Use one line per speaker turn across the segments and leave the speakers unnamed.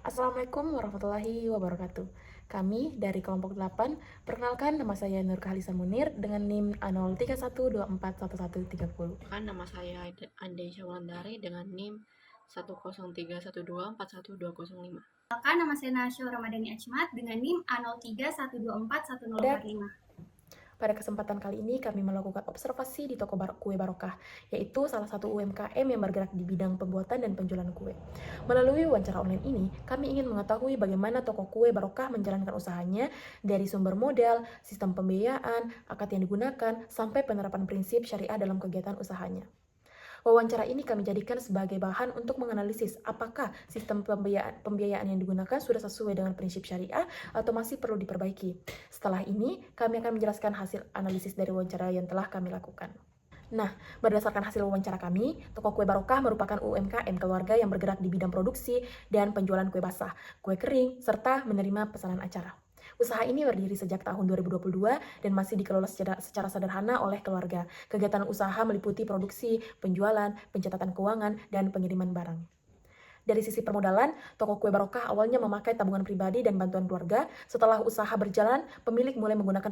Assalamualaikum warahmatullahi wabarakatuh. Kami dari kelompok 8, perkenalkan nama saya Nur Kahlisa Munir dengan NIM A0312411130.
Nama saya Andesya Wulandari dengan NIM 10312412205.
Nama saya Nasyo Ramadhani Achmat dengan NIM A0312411045.
Pada kesempatan kali ini kami melakukan observasi di toko kue Barokah, yaitu salah satu UMKM yang bergerak di bidang pembuatan dan penjualan kue. Melalui wawancara online ini, kami ingin mengetahui bagaimana toko kue Barokah menjalankan usahanya dari sumber modal, sistem pembiayaan, akad yang digunakan, sampai penerapan prinsip syariah dalam kegiatan usahanya. Wawancara ini kami jadikan sebagai bahan untuk menganalisis apakah sistem pembiayaan yang digunakan sudah sesuai dengan prinsip syariah atau masih perlu diperbaiki. Setelah ini, kami akan menjelaskan hasil analisis dari wawancara yang telah kami lakukan. Nah, berdasarkan hasil wawancara kami, toko kue Barokah merupakan UMKM keluarga yang bergerak di bidang produksi dan penjualan kue basah, kue kering, serta menerima pesanan acara. Usaha ini berdiri sejak tahun 2022 dan masih dikelola secara sederhana oleh keluarga. Kegiatan usaha meliputi produksi, penjualan, pencatatan keuangan, dan pengiriman barang. Dari sisi permodalan, toko kue Barokah awalnya memakai tabungan pribadi dan bantuan keluarga. Setelah usaha berjalan, pemilik mulai menggunakan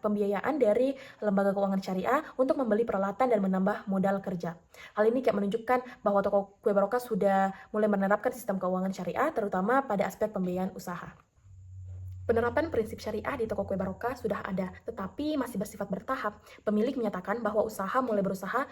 pembiayaan dari lembaga keuangan syariah untuk membeli peralatan dan menambah modal kerja. Hal ini kayak menunjukkan bahwa toko kue Barokah sudah mulai menerapkan sistem keuangan syariah, terutama pada aspek pembiayaan usaha. Penerapan prinsip syariah di toko kue Barokah sudah ada, tetapi masih bersifat bertahap. Pemilik menyatakan bahwa usaha mulai berusaha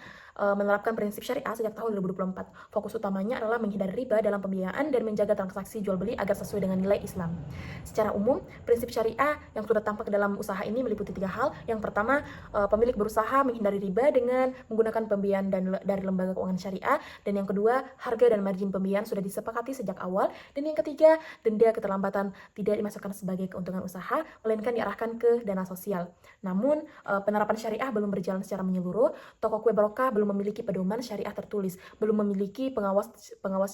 menerapkan prinsip syariah sejak tahun 2024. Fokus utamanya adalah menghindari riba dalam pembiayaan dan menjaga transaksi jual beli agar sesuai dengan nilai Islam. Secara umum, prinsip syariah yang sudah tampak dalam usaha ini meliputi 3 hal. Yang pertama, pemilik berusaha menghindari riba dengan menggunakan pembiayaan dari lembaga keuangan syariah. Dan yang kedua, harga dan margin pembiayaan sudah disepakati sejak awal. Dan yang ketiga, denda keterlambatan tidak dimasukkan sebagai keuntungan usaha, melainkan diarahkan ke dana sosial. Namun, penerapan syariah belum berjalan secara menyeluruh. Toko kue Barokah belum memiliki pedoman syariah tertulis, belum memiliki pengawas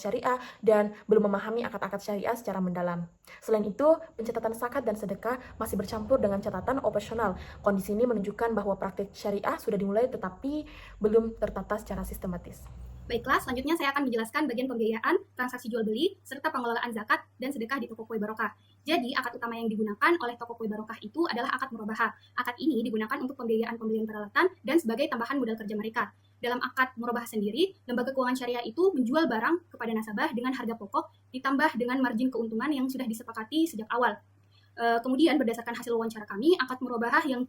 syariah, dan belum memahami akad-akad syariah secara mendalam. Selain itu, pencatatan zakat dan sedekah masih bercampur dengan catatan operasional. Kondisi ini menunjukkan bahwa praktik syariah sudah dimulai tetapi belum tertata secara sistematis.
Baiklah, selanjutnya saya akan menjelaskan bagian pembiayaan, transaksi jual beli, serta pengelolaan zakat dan sedekah di toko kue Barokah. Jadi, akad utama yang digunakan oleh toko kue Barokah itu adalah akad murabahah. Akad ini digunakan untuk pembiayaan pembelian peralatan dan sebagai tambahan modal kerja mereka. Dalam akad murabahah sendiri, lembaga keuangan syariah itu menjual barang kepada nasabah dengan harga pokok ditambah dengan margin keuntungan yang sudah disepakati sejak awal. Kemudian berdasarkan hasil wawancara kami, akad murabahah yang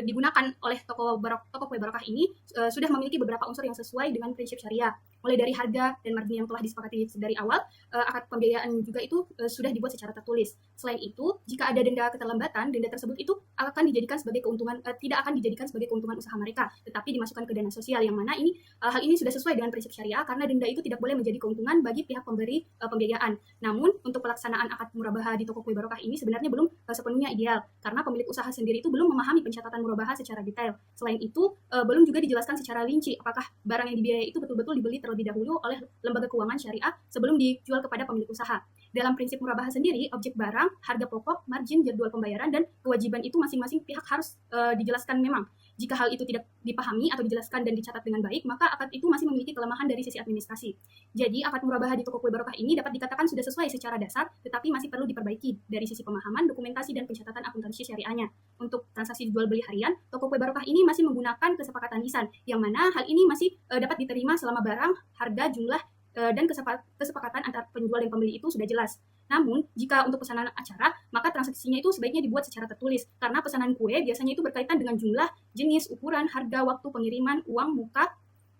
digunakan oleh toko kue Barokah ini sudah memiliki beberapa unsur yang sesuai dengan prinsip syariah. Mulai dari harga dan margin yang telah disepakati dari awal, akad pembiayaan juga itu sudah dibuat secara tertulis. Selain itu, jika ada denda keterlambatan, denda tersebut itu akan dijadikan sebagai keuntungan, tidak akan dijadikan sebagai keuntungan usaha mereka, tetapi dimasukkan ke dana sosial, yang mana ini hal ini sudah sesuai dengan prinsip syariah karena denda itu tidak boleh menjadi keuntungan bagi pihak pemberi pembiayaan. Namun, untuk pelaksanaan akad murabahah di toko kue Barokah ini sebenarnya belum sepenuhnya ideal karena pemilik usaha sendiri itu belum memahami pencatatan murabahah secara detail. Selain itu, belum juga dijelaskan secara rinci apakah barang yang dibiayai itu betul-betul dibeli terlebih dahulu oleh lembaga keuangan syariah sebelum dijual kepada pemilik usaha. Dalam prinsip murabahah sendiri, objek barang, harga pokok, margin, jadwal pembayaran, dan kewajiban itu masing-masing pihak harus dijelaskan memang. Jika hal itu tidak dipahami atau dijelaskan dan dicatat dengan baik, maka akad itu masih memiliki kelemahan dari sisi administrasi. Jadi, akad murabahah di toko kue Barokah ini dapat dikatakan sudah sesuai secara dasar, tetapi masih perlu diperbaiki dari sisi pemahaman, dokumentasi, dan pencatatan akuntansi syariahnya. Untuk transaksi jual beli harian, toko kue Barokah ini masih menggunakan kesepakatan lisan, yang mana hal ini masih dapat diterima selama barang, harga, jumlah, dan kesepakatan antara penjual dan pembeli itu sudah jelas. Namun, jika untuk pesanan acara, maka transaksinya itu sebaiknya dibuat secara tertulis, karena pesanan kue biasanya itu berkaitan dengan jumlah, jenis, ukuran, harga, waktu pengiriman, uang, muka,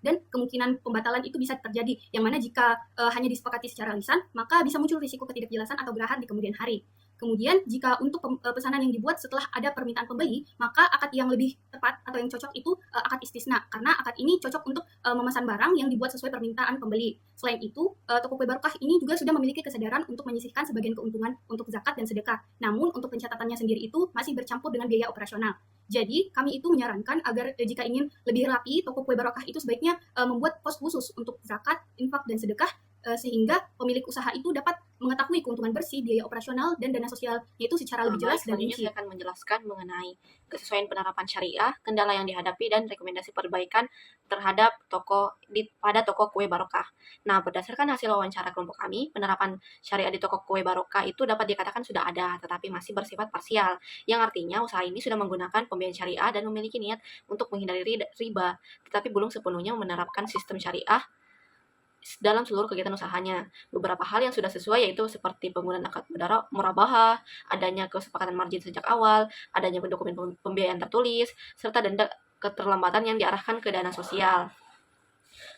dan kemungkinan pembatalan itu bisa terjadi, yang mana jika hanya disepakati secara lisan, maka bisa muncul risiko ketidakjelasan atau gerahan di kemudian hari. Kemudian, jika untuk pesanan yang dibuat setelah ada permintaan pembeli, maka akad yang lebih tepat atau yang cocok itu akad istisna, karena akad ini cocok untuk memesan barang yang dibuat sesuai permintaan pembeli. Selain itu, toko kue Barokah ini juga sudah memiliki kesadaran untuk menyisihkan sebagian keuntungan untuk zakat dan sedekah. Namun, untuk pencatatannya sendiri itu masih bercampur dengan biaya operasional. Jadi, kami itu menyarankan agar jika ingin lebih rapi, toko kue Barokah itu sebaiknya membuat pos khusus untuk zakat, infak, dan sedekah sehingga pemilik usaha itu dapat mengetahui keuntungan bersih, biaya operasional, dan dana sosial itu secara lebih jelas dan
Selanjutnya
rinci.
saya akan menjelaskan mengenai kesesuaian penerapan syariah, kendala yang dihadapi, dan rekomendasi perbaikan terhadap pada toko kue barokah. Nah, berdasarkan hasil wawancara kelompok kami, penerapan syariah di toko kue barokah itu dapat dikatakan sudah ada, tetapi masih bersifat parsial, yang artinya usaha ini sudah menggunakan pembiayaan syariah dan memiliki niat untuk menghindari riba, tetapi belum sepenuhnya menerapkan sistem syariah dalam seluruh kegiatan usahanya. Beberapa hal yang sudah sesuai yaitu seperti penggunaan akad murabahah, adanya kesepakatan margin sejak awal, adanya dokumen pembiayaan tertulis, serta denda keterlambatan yang diarahkan ke dana sosial.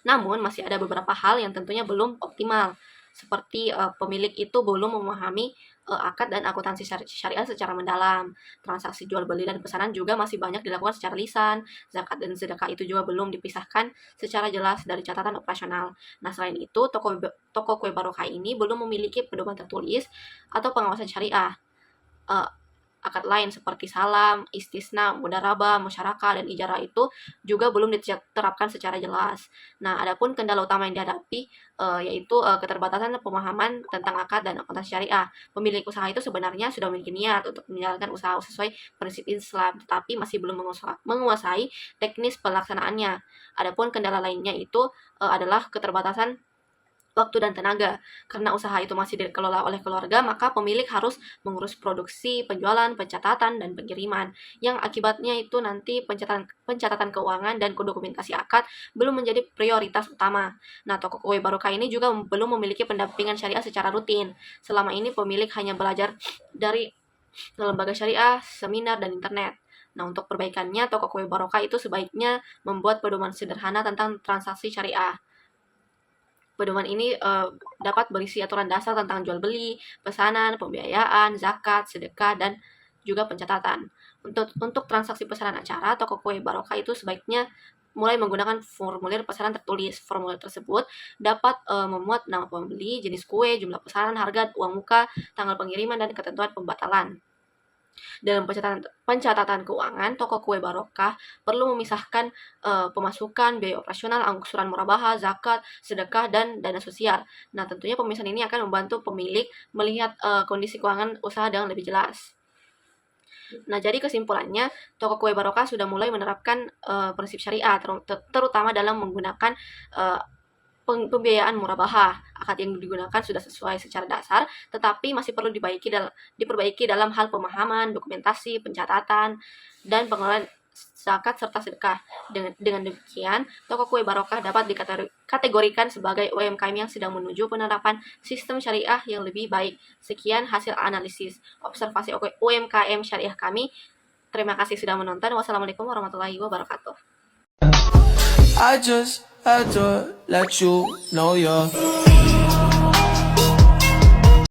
Namun, masih ada beberapa hal yang tentunya belum optimal, seperti pemilik itu belum memahami akad dan akuntansi syariah secara mendalam. Transaksi jual beli dan pesanan juga masih banyak dilakukan secara lisan. Zakat dan sedekah itu juga belum dipisahkan secara jelas dari catatan operasional. Nah, selain itu, toko kue barokah ini belum memiliki pedoman tertulis atau pengawasan syariah. Akad lain seperti salam, istisna, mudharabah, musyarakah, dan ijarah itu juga belum diterapkan secara jelas. Nah, adapun kendala utama yang dihadapi yaitu keterbatasan pemahaman tentang akad dan akuntansi syariah. Pemilik usaha itu sebenarnya sudah memiliki niat untuk menjalankan usaha sesuai prinsip Islam, tetapi masih belum menguasai teknis pelaksanaannya. Adapun kendala lainnya itu adalah keterbatasan waktu dan tenaga. Karena usaha itu masih dikelola oleh keluarga, maka pemilik harus mengurus produksi, penjualan, pencatatan, dan pengiriman. Yang akibatnya itu nanti pencatatan keuangan dan dokumentasi akad belum menjadi prioritas utama. Nah, toko kue barokah ini juga belum memiliki pendampingan syariah secara rutin. Selama ini pemilik hanya belajar dari lembaga syariah, seminar, dan internet. Nah, untuk perbaikannya, toko kue barokah itu sebaiknya membuat pedoman sederhana tentang transaksi syariah. Pedoman ini dapat berisi aturan dasar tentang jual beli, pesanan, pembiayaan, zakat, sedekah, dan juga pencatatan. Untuk transaksi pesanan acara, toko kue barokah itu sebaiknya mulai menggunakan formulir pesanan tertulis. Formulir tersebut dapat memuat nama pembeli, jenis kue, jumlah pesanan, harga, uang muka, tanggal pengiriman, dan ketentuan pembatalan. Dalam pencatatan keuangan, toko kue barokah perlu memisahkan pemasukan, biaya operasional, angsuran murabahah, zakat, sedekah, dan dana sosial. Nah, tentunya pemisahan ini akan membantu pemilik melihat kondisi keuangan usaha dengan lebih jelas. Nah, jadi kesimpulannya, toko kue barokah sudah mulai menerapkan prinsip syariah, terutama dalam menggunakan pembiayaan murabahah. Akad yang digunakan sudah sesuai secara dasar, tetapi masih perlu diperbaiki dalam hal pemahaman, dokumentasi, pencatatan, dan pengelolaan zakat serta sedekah. Dengan demikian, toko kue barokah dapat dikategorikan sebagai UMKM yang sedang menuju penerapan sistem syariah yang lebih baik. Sekian hasil analisis observasi UMKM syariah kami. Terima kasih sudah menonton. Wassalamualaikum warahmatullahi wabarakatuh.
I just had to let you know you're